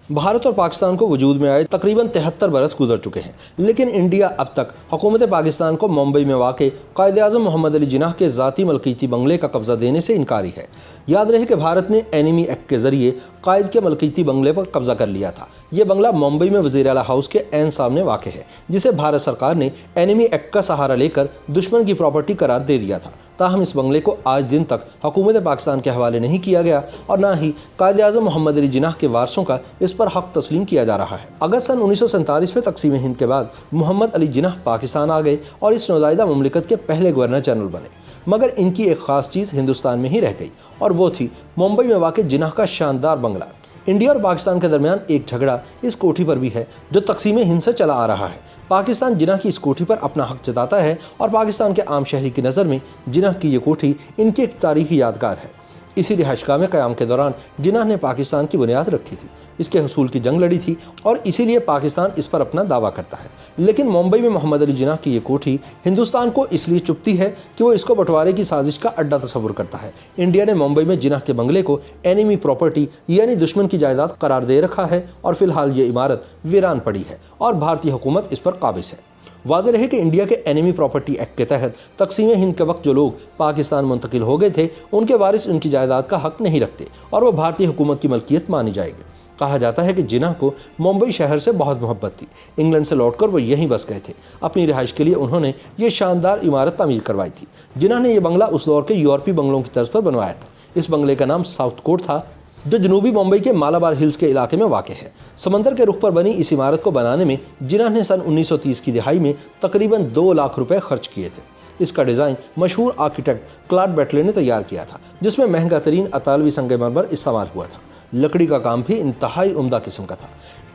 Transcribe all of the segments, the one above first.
भारत और पाकिस्तान को वजूद में आए तकरीबन 73 बरस गुजर चुके हैं, लेकिन इंडिया अब तक हुकूमत पाकिस्तान को मुंबई में वाक़ कायद-ए-आज़म मोहम्मद अली जिन्नाह के ज़ाती मलकियती बंगले का कब्ज़ा देने से इनकारी है। याद रहे कि भारत ने एनिमी एक्ट के ज़रिए कायद के मलकियती बंगले पर कब्ज़ा कर लिया था। ये बंगला मुंबई में वज़ीर आला हाउस के ऐन सामने वाक़ है, जिसे भारत सरकार ने एनिमी एक्ट का सहारा लेकर दुश्मन की प्रॉपर्टी करार दे दिया था। ताहम इस बंगले को आज दिन तक हुकूमत पाकिस्तान के हवाले नहीं किया गया और न ही कायद-ए-आज़म मोहम्मद अली जिन्नाह के वारसों का इस पर हक तस्लीम किया जा रहा है। अगस्त सन 1947 में तकसीम हिंद के बाद मोहम्मद अली जिन्नाह पाकिस्तान आ गए और इस नौज़ायदा मुमलिकत के पहले गवर्नर जनरल बने, मगर इनकी एक ख़ास चीज़ हिंदुस्तान में ही रह गई और वो थी मुंबई में वाक़ जिन्नाह का शानदार बंगला। इंडिया और पाकिस्तान के दरमियान एक झगड़ा इस कोठी पर भी है जो तकसीम हिंद से चला आ रहा है। पाकिस्तान जिन्नाह की इस कोठी पर अपना हक जताता है और पाकिस्तान के आम शहरी की नज़र में जिन्नाह की ये कोठी इनकी एक तारीखी यादगार है। इसी रिहाइशगाह में क़याम के दौरान जिन्नाह ने पाकिस्तान की बुनियाद रखी थी, इसके हुसूल की जंग लड़ी थी और इसीलिए पाकिस्तान इस पर अपना दावा करता है। लेकिन मुंबई में मोहम्मद अली जिन्नाह की ये कोठी हिंदुस्तान को इसलिए चुभती है कि वो इसको बंटवारे की साजिश का अड्डा तस्वुर करता है। इंडिया ने मुंबई में जिन्नाह के बंगले को एनिमी प्रॉपर्टी यानी दुश्मन की जायदाद करार दे रखा है और फिलहाल ये इमारत वीरान पड़ी है और भारतीय हुकूमत इस पर काबिज है। वाज़ेह रहे कि इंडिया के एनिमी प्रॉपर्टी एक्ट के तहत तकसीम हिंद के वक्त जो लोग पाकिस्तान मुंतकिल हो गए थे उनके वारिस उनकी जायदाद का हक नहीं रखते और वो भारतीय हुकूमत की मलकियत मानी जाएगी। कहा जाता है कि जिन्नाह को मुंबई शहर से बहुत मोहब्बत थी। इंग्लैंड से लौटकर वो यहीं बस गए थे। अपनी रिहाइश के लिए उन्होंने ये शानदार इमारत तामीर करवाई थी। जिन्नाह ने यह बंगला उस दौर के यूरोपीय बंगलों की तर्ज पर बनवाया था। इस बंगले का नाम साउथ कोर्ट था, जो जनूबी मुंबई के मालाबार हिल्स के इलाके में वाक़ है। समंदर के रुख पर बनी इस इमारत को बनाने में जिन्नाह ने सन 1930 की दिहाई में तकरीबन 2 लाख रुपए खर्च किए थे। इसका डिज़ाइन मशहूर आर्किटेक्ट क्लॉड बैटले ने तैयार किया था, जिसमें महंगा तरीन अतालवी संगमरमर इस्तेमाल हुआ था। लकड़ी का काम भी इंतहाई उम्दा किस्म का था।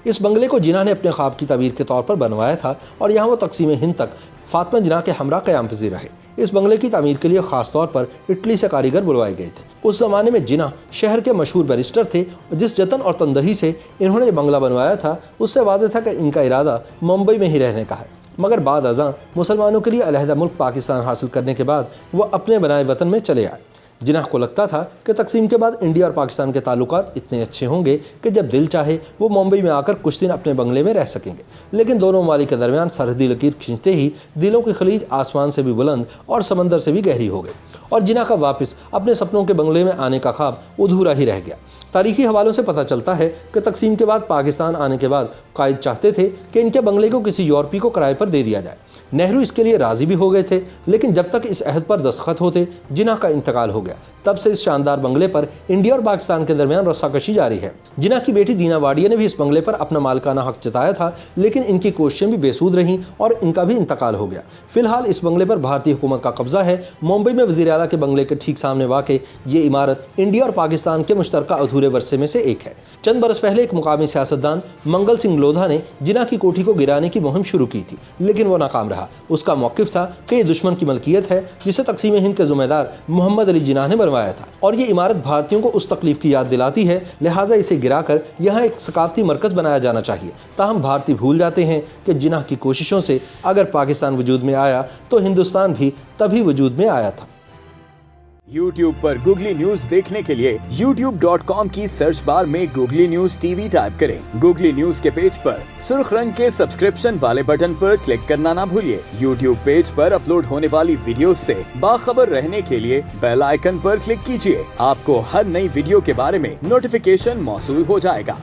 इस बंगले को जिन्नाह ने अपने ख्वाब की ताबीर के तौर पर बनवाया था और यहाँ वो तकसीम हिंद तक फातिमा जिन्नाह के हमरा क़याम पज़ीर रहे। इस बंगले की तामीर के लिए ख़ास तौर पर इटली से कारीगर बुलवाए गए थे। उस ज़माने में जिन्नाह शहर के मशहूर बैरिस्टर थे। जिस जतन और तंदही से इन्होंने बंगला बनवाया था उससे वाज़ेह था कि इनका इरादा मुंबई में ही रहने का है, मगर बाद अज़ां मुसलमानों के लिए अलहदा मुल्क पाकिस्तान हासिल करने के बाद वह अपने बनाए वतन में चले आए। जिन्नाह को लगता था कि तकसीम के बाद इंडिया और पाकिस्तान के ताल्लुकात इतने अच्छे होंगे कि जब दिल चाहे वो मुंबई में आकर कुछ दिन अपने बंगले में रह सकेंगे। लेकिन दोनों ममालिक के दरमियान सरहदी लकीर खींचते ही दिलों की खलीज आसमान से भी बुलंद और समंदर से भी गहरी हो गई और जिन्नाह का वापस अपने सपनों के बंगले में आने का ख्वाब अधूरा ही रह गया। तारीखी हवालों से पता चलता है कि तकसीम के बाद पाकिस्तान आने के बाद कायद चाहते थे कि इनके बंगले को किसी यूरोपी को किराए पर दे दिया जाए। नेहरू इसके लिए राज़ी भी हो गए थे, लेकिन जब तक इस अहद पर दस्तखत होते जिन्नाह का इंतकाल हो गया। तब से इस शानदार बंगले पर इंडिया और पाकिस्तान के दरमियान रस्साकशी जारी है। जिन्नाह की बेटी दीना वाडिया ने भी इस बंगले पर अपना मालिकाना हक जताया था, लेकिन इनकी कोशिशें भी बेसूद रहीं और इनका भी इंतकाल हो गया। फिलहाल इस बंगले पर भारतीय हुकूमत का कब्जा है। मुंबई में वज़ीर आला के बंगले के ठीक सामने वाक़ ये इमारत इंडिया और पाकिस्तान के मुश्तरका अधूरे वर्से में से एक है। चंद बरस पहले एक मुकामी सियासतदान मंगल सिंह लोधा ने जिन्नाह की कोठी को गिराने की मुहिम शुरू की थी, लेकिन वो नाकाम रहा। उसका मौक़िफ़ था कि ये दुश्मन की मलकियत है जिसे तकसीम हिंद के ज़िम्मेदार मोहम्मद अली जिन्नाह ने बनवाया था और ये इमारत भारतीयों को उस तकलीफ की याद दिलाती है, लिहाजा इसे गिराकर यहाँ एक सकाफती मरकज़ बनाया जाना चाहिए। ताहम भारतीय भूल जाते हैं कि जिन्नाह की कोशिशों से अगर पाकिस्तान वजूद में आया तो हिंदुस्तान भी तभी वजूद में आया था। YouTube पर गूगली न्यूज देखने के लिए youtube.com की सर्च बार में गूगली न्यूज टीवी टाइप करें। गूगली न्यूज के पेज पर सुर्ख रंग के सब्सक्रिप्शन वाले बटन पर क्लिक करना ना भूलिए। YouTube पेज पर अपलोड होने वाली वीडियोस से बाखबर रहने के लिए बेल आइकन पर क्लिक कीजिए। आपको हर नई वीडियो के बारे में नोटिफिकेशन मौसूल हो जाएगा।